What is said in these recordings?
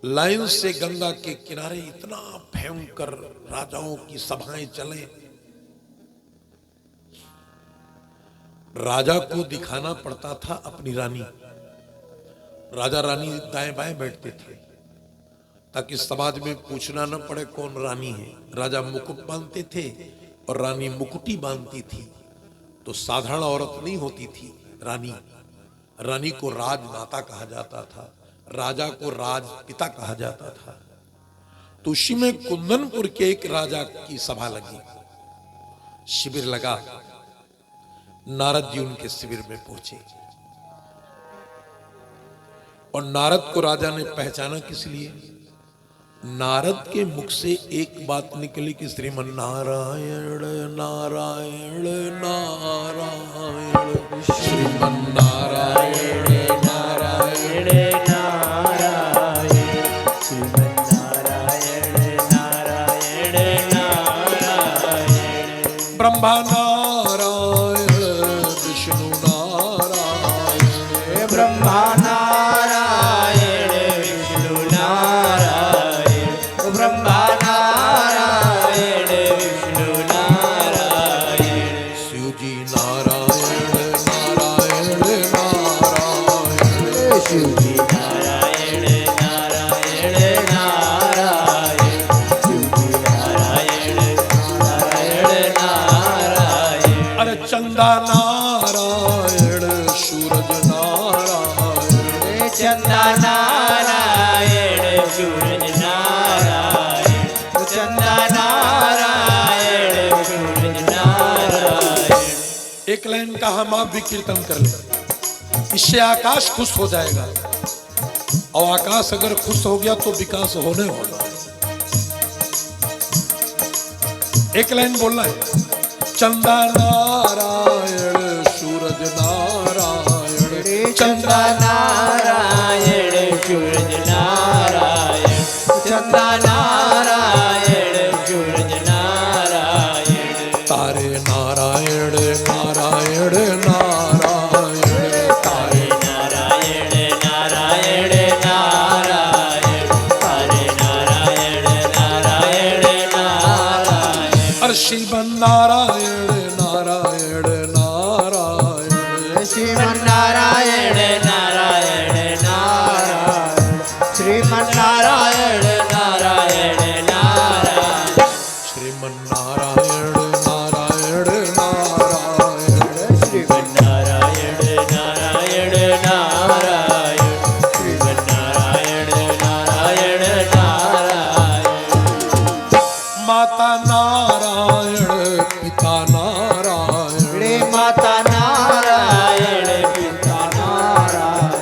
Line से गंगा के किनारे इतना भयंकर राजाओं की सभाएं चले। राजा को दिखाना पड़ता था अपनी रानी। राजा रानी दाएं बाएं बैठते थे ताकि समाज में पूछना न पड़े कौन रानी है। राजा मुकुट बांधते थे और रानी मुकुटी बांधती थी। तो साधारण औरत नहीं होती थी रानी। रानी को राजमाता कहा जाता था, राजा को राजपिता कहा जाता था। तो उसी में कुंदनपुर के एक राजा की सभा लगी, शिविर लगा। नारद जी उनके शिविर में पहुंचे और नारद को राजा ने पहचाना। किस लिए? नारद के मुख से एक बात निकली कि श्रीमन नारायण नारायण नारायण, श्रीमन नारायण नारायण नारायण, श्रीमन नारायण नारायण नारायण। ब्रह्मा नारायण विष्णु नारायण, ब्रह्मा नारायण विष्णु नारायण, ब्रह्मा नारायण विष्णु नारायण। शिव जी नारायण नारायण नारायण, शिव जी नारायण नारायण नारायण, शिव जी नारायण नारायण नारायण। अरे चंदा नारायण सूरज नारायण, चंदा नारायण सूरज नारायण, चंदा नारायण सूरज नारायण। एक लाइन का हम आप भी कीर्तन कर ले, इससे आकाश खुश हो जाएगा। और आकाश अगर खुश हो गया तो विकास होने वाला है। एक लाइन बोलना है, चंदा नारायण सूरज नारायण, चंदा नारायण सूरज नारायण, चंदा नारायण सूरज नारायण। तारे नारायण नारायण नारायण, तारे नारायण नारायण नारायण, तारे नारायण नारायण नारायण। अरे शिवन नारायण नारायण नारायण, श्रीमन नारायण नारायण नारायण, श्रीमन नारायण नारायण नारायण। श्रीमन नारायण नारायण नारायण, श्रीमन नारायण नारायण नारायण, श्रीमन नारायण नारायण नारायण। माता नारायण पिता नारायण, रे माता नारायण पिता नारायण,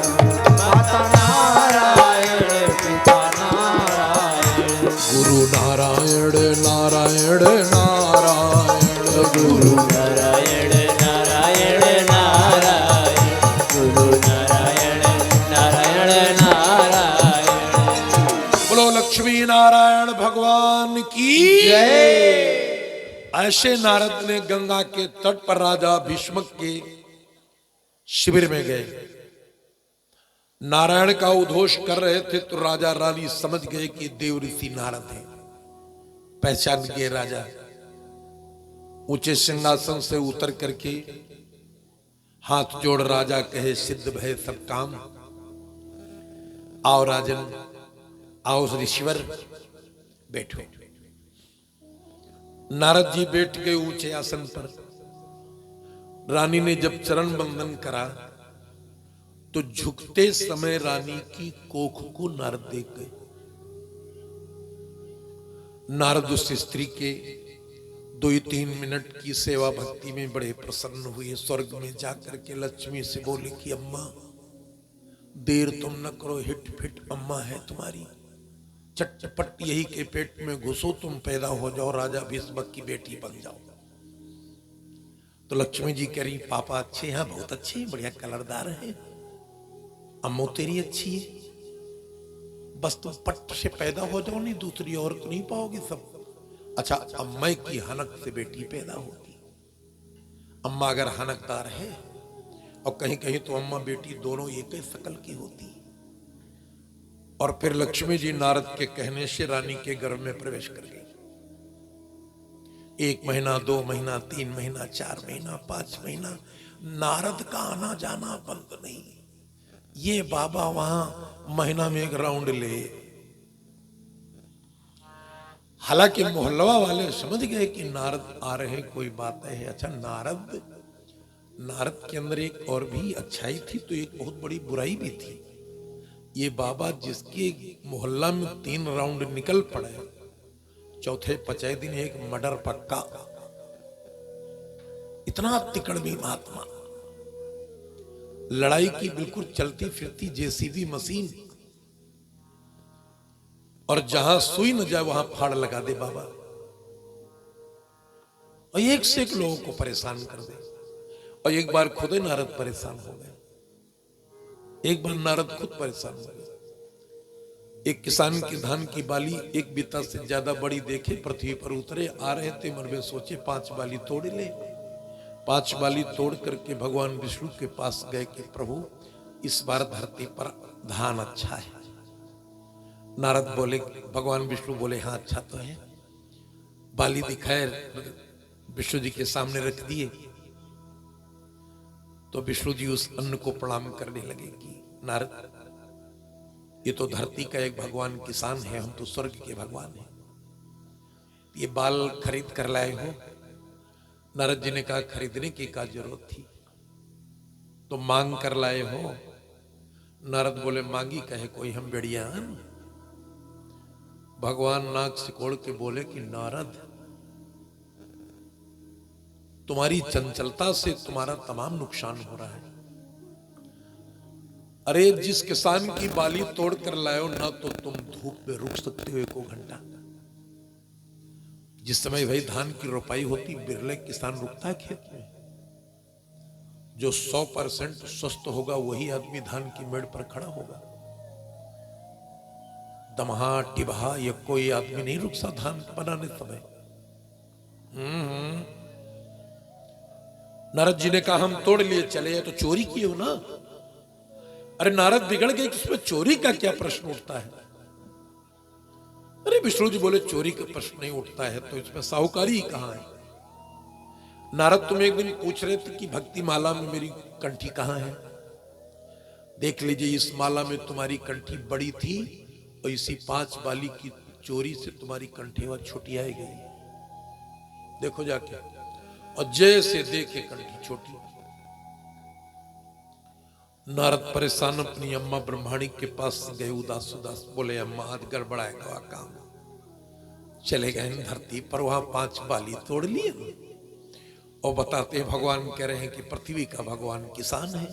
माता नारायण पिता नारायण। गुरु नारायण नारायण नारायण, गुरु नारायण नारायण नारायण, गुरु नारायण नारायण नारायण। बोलो लक्ष्मी नारायण भगवान की जय। ऐसे नारद ने गंगा के तट पर राजा भीष्मक के शिविर में गए। नारायण का उद्घोष कर रहे थे तो राजा रानी समझ गए कि देव ऋषि नारद हैं। पहचान गए राजा। ऊंचे सिंहासन से उतर करके हाथ जोड़ राजा कहे, सिद्ध भय सब काम। आओ राजन, आओ ऋषिवर, बैठो। नारद जी बैठ गए ऊंचे आसन पर। रानी ने जब चरण बंदन करा तो झुकते समय रानी की कोख को नारद देख गए। नारद उस स्त्री के 2-3 मिनट की सेवा भक्ति में बड़े प्रसन्न हुए। स्वर्ग में जाकर के लक्ष्मी से बोले कि अम्मा देर तुम न करो, हिट फिट अम्मा है तुम्हारी, चटपट यही के पेट में घुसो, तुम पैदा हो जाओ, राजा भीष्मक की बेटी बन जाओ। तो लक्ष्मी जी कह रही, पापा अच्छे हैं, बहुत अच्छे हैं, बढ़िया कलरदार है, अम्मो तेरी अच्छी है, बस तुम पट से पैदा हो जाओ, नहीं दूसरी औरत नहीं पाओगी सब। अच्छा, अम्मा की हनक से बेटी पैदा होती। अम्मा अगर हनकदार है और कहीं कहीं तो अम्मा बेटी दोनों एक ही शकल की होती। और फिर लक्ष्मी जी नारद के कहने से रानी के गर्भ में प्रवेश कर गई। 1 महीना, 2 महीना, 3 महीना, 4 महीना, 5 महीना नारद का आना जाना बंद नहीं। ये बाबा वहां महीना में एक राउंड ले। हालांकि मोहल्ला वाले समझ गए कि नारद आ रहे, कोई बात है। अच्छा, नारद के अंदर एक और भी अच्छाई थी तो एक बहुत बड़ी बुराई भी थी। ये बाबा जिसके मोहल्ला में 3 राउंड निकल पड़े, चौथे पचाए दिन एक मर्डर पक्का। इतना तिकड़मी महात्मा, लड़ाई की बिल्कुल चलती फिरती जेसीबी मशीन, और जहां सुई न जाए वहां फाड़ लगा दे बाबा, और एक से एक लोगों को परेशान कर दे। और एक बार खुद ही नारद परेशान हो गए। एक बार नारद खुद परेशान हो गए। एक किसान की धान की बाली एक बित्ता से ज्यादा बड़ी देखे, पृथ्वी पर उतरे, आ रहे थे, मन में सोचे 5 बाली तोड़ ले। 5 बाली तोड़ करके भगवान विष्णु के पास गए कि प्रभु इस बार धरती पर धान अच्छा है। नारद बोले, भगवान विष्णु बोले हाँ अच्छा तो है। बाली दिखाए, विष्णु जी के सामने रख दिए। तो विष्णु जी उस अन्न को प्रणाम करने लगे कि नारद, ये तो धरती का एक भगवान किसान है, हम तो स्वर्ग के भगवान हैं। ये बाल खरीद कर लाए हो? नारद जी ने कहा खरीदने की क्या जरूरत थी, तो मांग कर लाए हो? नारद बोले मांगी कहे कोई हम बेड़ियान। भगवान नाक सिकोड़ के बोले कि नारद, तुम्हारी चंचलता से तुम्हारा तमाम नुकसान हो रहा है। अरे जिस किसान की बाली तोड़ कर लाए हो ना, तो तुम धूप में रुक सकते हो 1 घंटा। जिस समय भाई धान की रोपाई होती, बिरले किसान रुकता है खेत में। जो 100% स्वस्थ होगा वही आदमी धान की मेड़ पर खड़ा होगा। दमहा टिबहा या कोई आदमी नहीं रुक सा धान बनाने समय। नारद जी ने कहा हम तोड़ लिए चले, तो चोरी किए हो ना। अरे नारद बिगड़ गए, इसमें चोरी का क्या प्रश्न उठता है? अरे विष्णु जी बोले चोरी का प्रश्न नहीं उठता है तो इसमें साहूकारी कहां है? नारद तुम एक दिन पूछ रहे थे कि भक्ति माला में मेरी कंठी कहां है। देख लीजिए, इस माला में तुम्हारी कंठी बड़ी थी और इसी 5 बाली की चोरी से तुम्हारी कंठेवा छुटियाई गई। देखो जाके, और जैसे देखे कंठी छोटी। नारद परेशान अपनी अम्मा ब्रह्माणी के पास गए, उदास उदास बोले अम्मा आज गड़बड़ाएगा काम। चले गए धरती पर, वहां 5 बाली तोड़ लिए और बताते भगवान कह रहे हैं कि पृथ्वी का भगवान किसान है,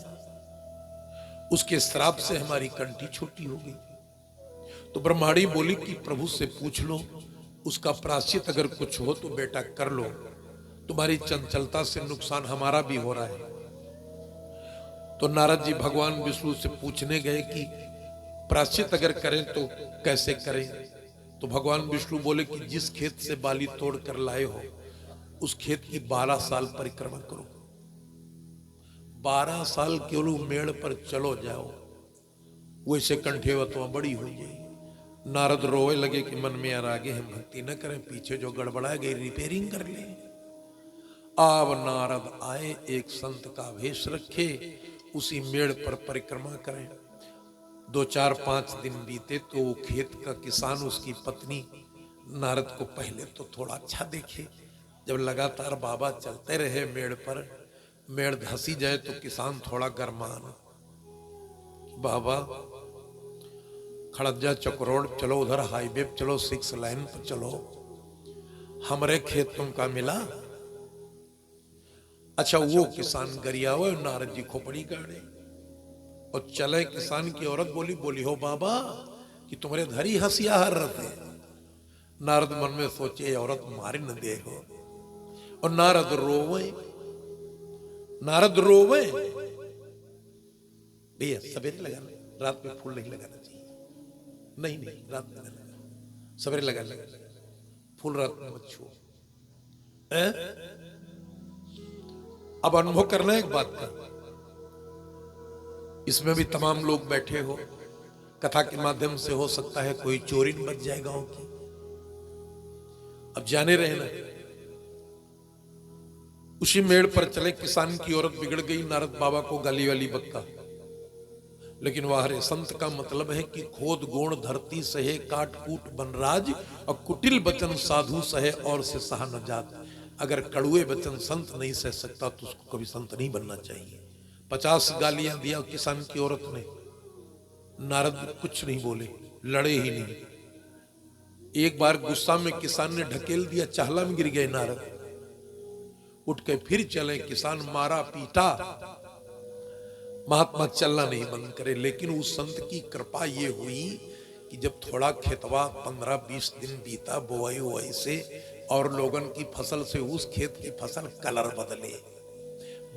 उसके श्राप से हमारी कंठी छोटी हो गई। तो ब्रह्माणी बोली कि प्रभु से पूछ लो, उसका प्रायश्चित अगर कुछ हो तो बेटा कर लो, तुम्हारी चंचलता से नुकसान हमारा भी हो रहा है। तो नारद जी भगवान विष्णु से पूछने गए कि प्रायश्चित अगर करें तो कैसे करें। तो भगवान विष्णु बोले कि जिस खेत से बाली तोड़ कर लाए हो उस खेत की 12 साल परिक्रमा करो। 12 साल केवल मेड़ पर चलो जाओ, वैसे कंठेवा तो बड़ी हो जाएगी। नारद रोए लगे कि मन में यार आगे हम भक्ति न करें, पीछे जो गड़बड़ा गई रिपेयरिंग कर ले। अब नारद आए, एक संत का वेश रखे, उसी मेड़ पर परिक्रमा करें। 2, 4, 5 दिन बीते तो वो खेत का किसान, उसकी पत्नी नारद को पहले तो थोड़ा अच्छा देखे। जब लगातार बाबा चलते रहे मेड़ पर, मेड़ धसी जाए तो किसान थोड़ा गरमान, बाबा खड़जा चक्रोड़ चलो, उधर हाईवे पे चलो, 6 लाइन पर चलो, हमरे खेत तुमका मिला। अच्छा वो किसान गरिया हुआ, नारद जी खोपड़ी गाड़े और चले। किसान की औरत बोली हो बाबा कि तुम्हारे धरी हंसिया हर रहे। नारद मन में सोचे औरत मारे न दे हो, और नारद रोवे। भैया सवेरे लगाना, रात में फूल नहीं लगाना चाहिए। नहीं रात में लगाना, सवेरे लगाना, फूल रात में मत छुओ। अब अनुभव करना है एक बात का, इसमें भी तमाम लोग बैठे हो, कथा के माध्यम से हो सकता है कोई चोरी न बच जाए गांव की। अब जाने रहे ना, उसी मेड़ पर चले, किसान की औरत बिगड़ गई, नारद बाबा को गाली वाली बकता। लेकिन वाह रे, संत का मतलब है कि खोद गोण धरती सहे, काट कूट बनराज, और कुटिल बचन साधु सहे और से सहा न जात। अगर कड़ुए वचन संत नहीं सह सकता तो उसको कभी संत नहीं बनना चाहिए। 50 गालियां दिया किसान की औरत ने, नारद कुछ नहीं बोले, लड़े ही नहीं। एक बार गुस्सा में किसान ने ढकेल दिया, चाहला में गिर गए नारद। उठ के फिर चले, किसान मारा पीटा, महात्मा चलना नहीं बंद करे। लेकिन उस संत की कृपा ये हुई कि जब थोड़ा खेतवा 15-20 दिन बीता बोआई वोआई से, और लोगन की फसल से उस खेत की फसल कलर बदले,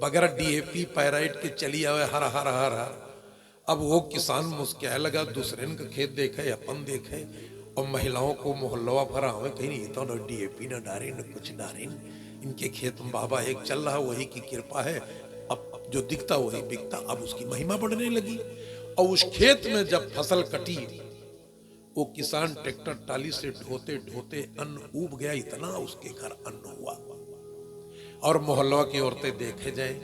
बगैर डीएपी पैराइट के चली आवे हर हर हर हर। अब वो किसान मुस्कुराने लगा, दूसरे का खेत देखे अपन देखे, और महिलाओं को मोहल्ला भरा हुए, कहीं नहीं तो न डीएपी न डारे न कुछ डारे, इनके खेत में बाबा एक चल रहा, वही की कृपा है, अब जो दिखता वही बिकता। अब उसकी महिमा बढ़ने लगी। और उस खेत में जब फसल कटी, वो किसान ट्रैक्टर टाली से ढोते ढोते अन्न उब गया, इतना उसके घर अन्न हुआ। और मोहल्ला की औरतें देखे जाए,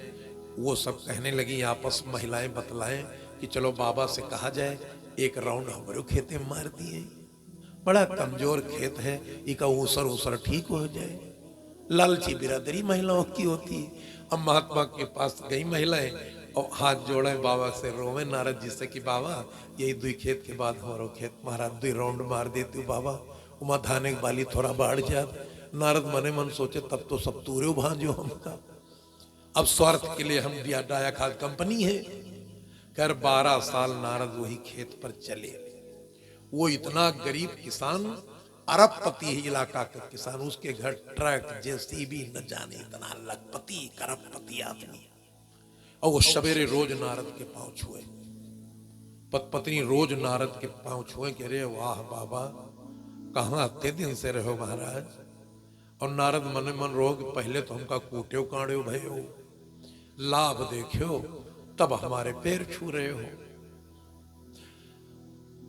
वो सब कहने लगी, आपस महिलाएं बतलाएं कि चलो बाबा से कहा जाए एक राउंड हमारे खेते में मार दिए, बड़ा कमजोर खेत है, इका ऊसर ऊसर ठीक हो जाए। लालची बिरादरी महिलाओं की होती है। अब महात्मा के पास गई महिलाएं और हाथ जोड़े बाबा से, रोवे नारद जी से कि बाबा यही 2 खेत के बाद हमारो खेत महाराज 2 राउंड मार देती हूँ बाबा, उमा धाने वाली थोड़ा बाढ़ जात। नारद मने मन सोचे तब तो सब तूरे भांजो हमका, अब स्वार्थ के लिए हम दिया डाया खाद कंपनी है। कर 12 साल नारद वही खेत पर चले। वो इतना गरीब किसान, अरबपति इलाका का किसान, उसके घर ट्रक जेसीबी न जाने, इतना लखपति करपपति आदमी। और वो सवेरे रोज नारद के पांव छुए, पत्नी रोज नारद के पांव छुए कि अरे वाह बाबा, कहाँ आते दिन से रहो महाराज। और नारद मन मन रोग, पहले तो हमका कूटे काड़े भयो, लाभ देखो तब हमारे पैर छू रहे हो।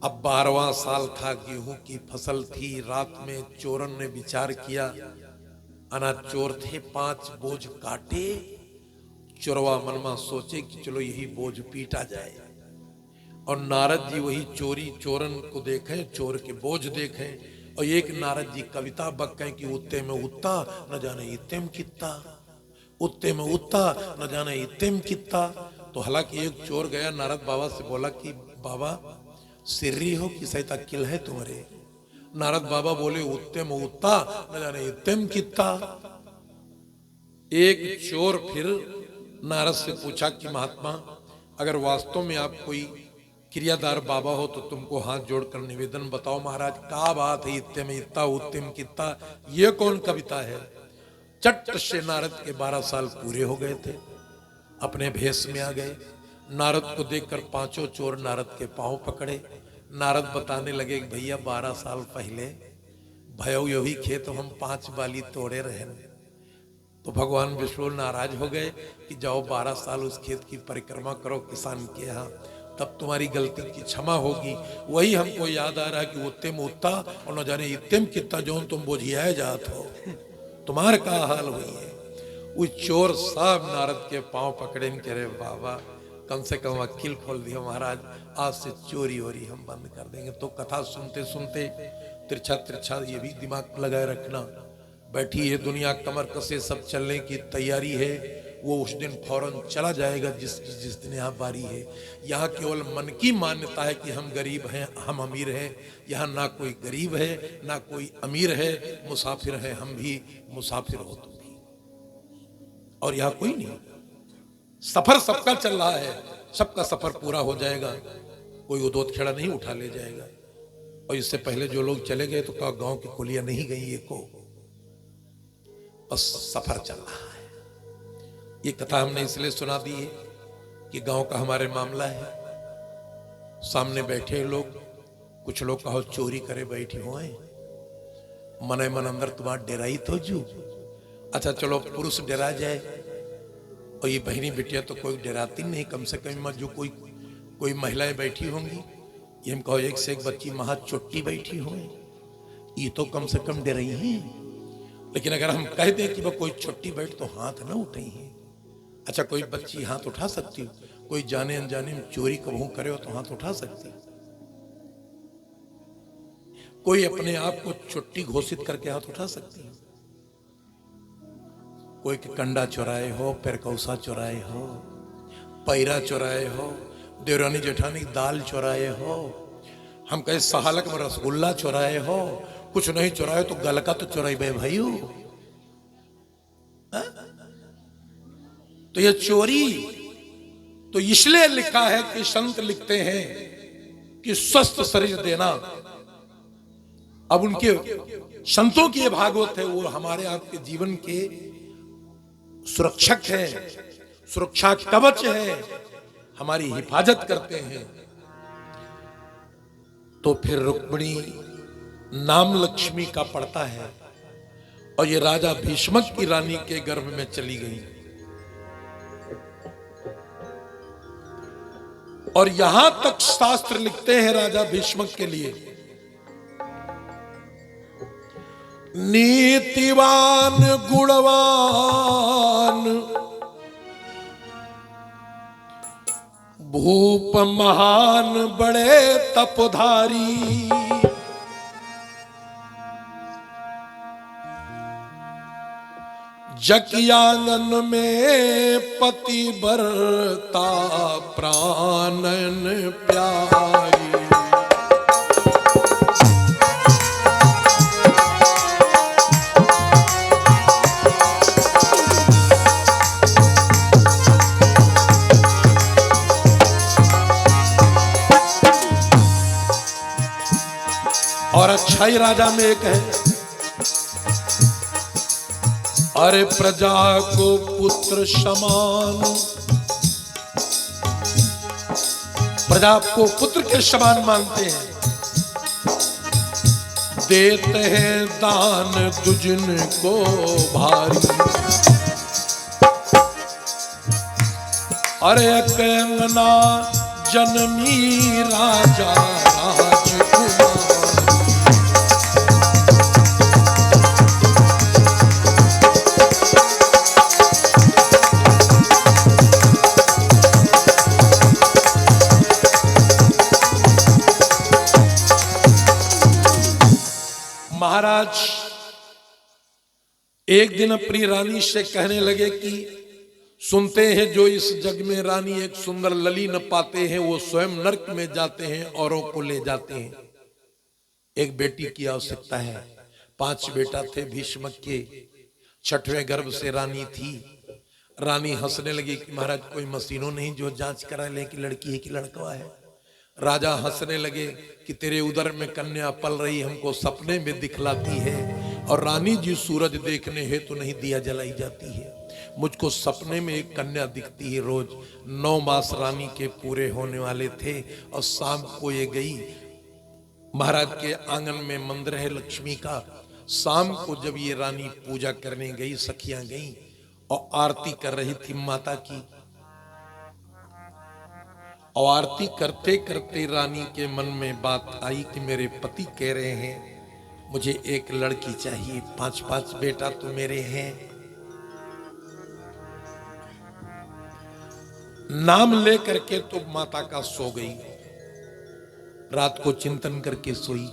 अब 12वां साल था, गेहूं की फसल थी। रात में चोरन ने विचार किया, अनाज चोर थे, 5 बोझ काटे। चोरवा मनमा सोचे कि चलो यही बोझ पीटा जाए। और नारद जी वही चोरी चोरन को देखें, चोर के बोझ देखें। और एक नारद जी कविता बक्के कि उत्ते में उत्ता न जाने इत्तेम कित्ता, उत्ते में उत्ता न जाने इत्तेम कित्ता। तो हालांकि एक चोर गया नारद बाबा से, बोला कि बाबा सिर्री हो कि सैता किल है तुम्हारे। नारद बाबा बोले उत्तेम उत्ता न जाने इत्तेम कित्ता। एक चोर फिर नारद से पूछा कि महात्मा, अगर वास्तव में आप कोई क्रियादार बाबा हो तो तुमको हाथ जोड़कर निवेदन बताओ महाराज, क्या बात है इत्ते में इत्ता उत्तेम कित्ता, ये कौन कविता है। चट से नारद के 12 साल पूरे हो गए थे, अपने भेष में आ गए। नारद को देखकर 5 चोर नारद के पांव पकड़े। नारद बताने लगे कि भैया 12 साल पहले भयो यही खेत हम 5 बाली तोड़े रहे। तो भगवान विष्णु नाराज हो गए कि जाओ 12 साल उस खेत की परिक्रमा करो किसान के यहाँ, तब तुम्हारी गलती की क्षमा होगी। वही हमको याद आ रहा है कि उत्तेम उत्ता और न जाने इत्तेम कितना जो तुम बोझिया जात हो, तुम्हारा क्या हाल हुई है। वो चोर साहब नारद के पांव पकड़े कह रहे बाबा कम से कम वकील खोल दिया महाराज, आज से चोरी वोरी हम बंद कर देंगे। तो कथा सुनते सुनते तिरछा तिरछा ये भी दिमाग लगाए रखना, बैठी है दुनिया कमर कसे सब चलने की तैयारी है। वो उस दिन फौरन चला जाएगा जिस दिन यहाँ बारी है। यहाँ केवल मन की मान्यता है कि हम गरीब हैं, हम अमीर हैं। यहाँ ना कोई गरीब है ना कोई अमीर है, मुसाफिर है हम भी, मुसाफिर हो तुम भी, और यहाँ कोई नहीं। सफर सबका चल रहा है, सबका सफर पूरा हो जाएगा, कोई उदोत खेड़ा नहीं उठा ले जाएगा। और इससे पहले जो लोग चले गए तो क्या गांव की कुलियां नहीं गई ये को, बस सफर चल रहा है। ये कथा हमने इसलिए सुना दी है कि गांव का हमारे मामला है। सामने बैठे लोग, कुछ लोग कहो चोरी करे बैठी हुए, मने मन अंदर तुम्हारा डेराई तो जू। अच्छा चलो पुरुष डरा जाए, और ये बहनी बिटिया तो कोई डराती नहीं, कम से कम जो कोई महिलाएं बैठी होंगी ये हम कहो एक से एक बच्ची महा चुट्टी बैठी हो, ये तो कम से कम डर रही है। लेकिन अगर हम कह दें कि वो कोई छुट्टी बैठ तो हाथ ना उठे हैं। अच्छा, कोई बच्ची हाथ उठा सकती हो? कोई जाने अनजाने में चोरी कबहू करे हो तो हाथ उठा सकती? कोई अपने आप को छुट्टी घोषित करके हाथ उठा सकती है? कोई के कंडा चुराए हो, पेरकौसा चुराए हो, पैरा चुराए हो, देवरानी जेठानी की दाल चुराए हो, हम कहे सहालक में रसगुल्ला चुराए हो, कुछ नहीं चुराए तो गलका तो चुराई बे भाइयों। तो ये चोरी तो इसलिए लिखा है कि संत लिखते हैं कि स्वस्थ शरीर देना। अब उनके संतों की ये भागवत है, वो हमारे आपके जीवन के सुरक्षक है, सुरक्षा कवच है, हमारी हिफाजत करते हैं। तो फिर रुक्मिणी नाम लक्ष्मी का पड़ता है और ये राजा भीष्मक की रानी के गर्भ में चली गई। और यहां तक शास्त्र लिखते हैं राजा भीष्मक के लिए, नीतिवान गुणवान भूप महान बड़े तपधारी, जकियानन में पति बरता प्राणन प्यारी। और अच्छाई राजा में एक है, अरे प्रजा को पुत्र समान, प्रजा को पुत्र के समान मानते हैं, देते हैं दान दुजन को भारी। अरे कंगना जनमी राजा राजकुमार, महाराज एक दिन अपनी रानी से कहने लगे कि सुनते हैं जो इस जग में रानी एक सुंदर लली न पाते हैं वो स्वयं नरक में जाते हैं, औरों को ले जाते हैं। एक बेटी की आवश्यकता है। 5 बेटा थे भीष्मक के, 6वें गर्भ से रानी थी। रानी हंसने लगी कि महाराज कोई मशीनों नहीं जो जांच करा ले कि लड़की है कि लड़का है। राजा हंसने लगे कि तेरे उदर में कन्या पल रही हमको सपने में दिखलाती है, और रानी जी सूरज देखने है तो नहीं दिया जलाई जाती है, मुझको सपने में एक कन्या दिखती है रोज। 9 मास रानी के पूरे होने वाले थे और शाम को ये गई। महाराज के आंगन में मंदिर है लक्ष्मी का। शाम को जब ये रानी पूजा करने गई, सखियां गई और आरती कर रही थी माता की। और आरती करते करते रानी के मन में बात आई कि मेरे पति कह रहे हैं मुझे एक लड़की चाहिए, 5-5 बेटा तो मेरे हैं। नाम ले करके तो माता का सो गई। रात को चिंतन करके सोई।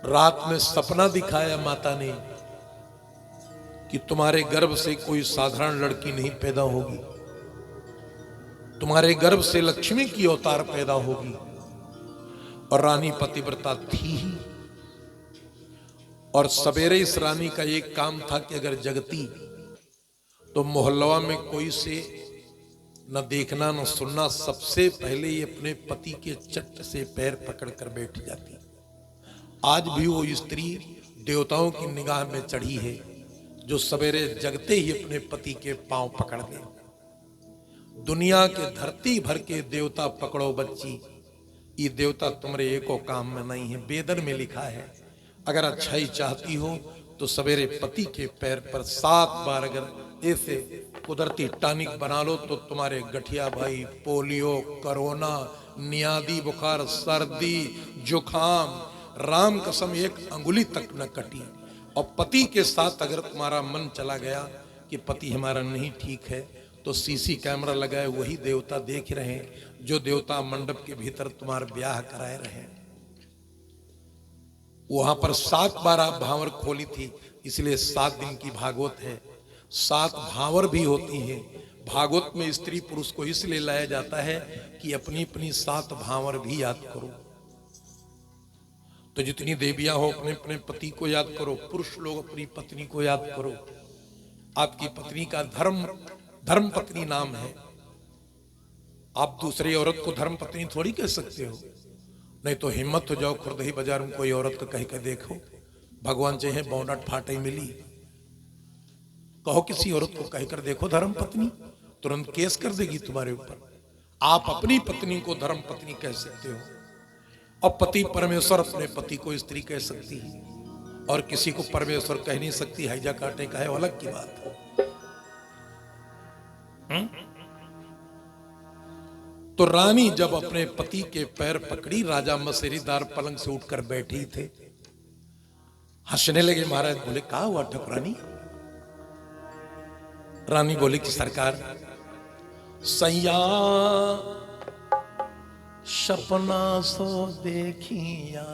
रात में सपना दिखाया माता ने कि तुम्हारे गर्भ से कोई साधारण लड़की नहीं पैदा होगी, तुम्हारे गर्भ से लक्ष्मी की अवतार पैदा होगी। और रानी पतिव्रता थी ही। और सवेरे इस रानी का एक काम था कि अगर जगती तो मोहल्ला में कोई से न देखना न सुनना, सबसे पहले ही अपने पति के चट से पैर पकड़कर बैठ जाती। आज भी वो स्त्री देवताओं की निगाह में चढ़ी है जो सवेरे जगते ही अपने पति के पांव पकड़ ले। दुनिया के धरती भर के देवता पकड़ो बच्ची, ये देवता तुम्हारे एको काम में नहीं है। वेदन में लिखा है अगर अच्छाई चाहती हो तो सवेरे पति के पैर पर 7 बार अगर ऐसे कुदरती टॉनिक बना लो तो तुम्हारे गठिया भाई, पोलियो, कोरोना, नियादी बुखार, सर्दी, जुखाम, राम कसम एक अंगुली तक न कटी। और पति के साथ अगर तुम्हारा मन चला गया कि पति हमारा नहीं ठीक है, तो सीसी कैमरा लगाए वही देवता देख रहे हैं जो देवता मंडप के भीतर तुम्हारा ब्याह कराए रहे। वहां पर 7 बार आप भावर खोली थी, इसलिए 7 दिन की भागवत है। 7 भावर भी होती हैं। भागवत में स्त्री पुरुष को इसलिए लाया जाता है कि अपनी अपनी 7 भावर भी याद करो। तो जितनी देवियां हो अपने अपने पति को याद करो, पुरुष लोग अपनी पत्नी को याद करो। आपकी पत्नी का धर्म पत्नी नाम है। आप दूसरी औरत को धर्म पत्नी थोड़ी कह सकते हो। नहीं तो हिम्मत हो जाओ, खुरदही बाजार में कोई औरत को कह के देखो, भगवान चाहे बौनट फाटे मिली, कहो किसी औरत को कहकर देखो धर्म पत्नी, तुरंत केस कर देगी तुम्हारे ऊपर। आप अपनी पत्नी को धर्म पत्नी कह सकते हो, और पति परमेश्वर अपने पति को स्त्री कह सकती है, और किसी को परमेश्वर कह नहीं सकती। हैजा काटे का है, अलग की बात है। तो रानी जब अपने पति के पैर पकड़ी, राजा मसेरीदार पलंग से उठकर बैठी थे, हंसने लगे। महाराज बोले क्या हुआ ठकुरानी? रानी बोली कि सरकार, सैया सपना सो देखिया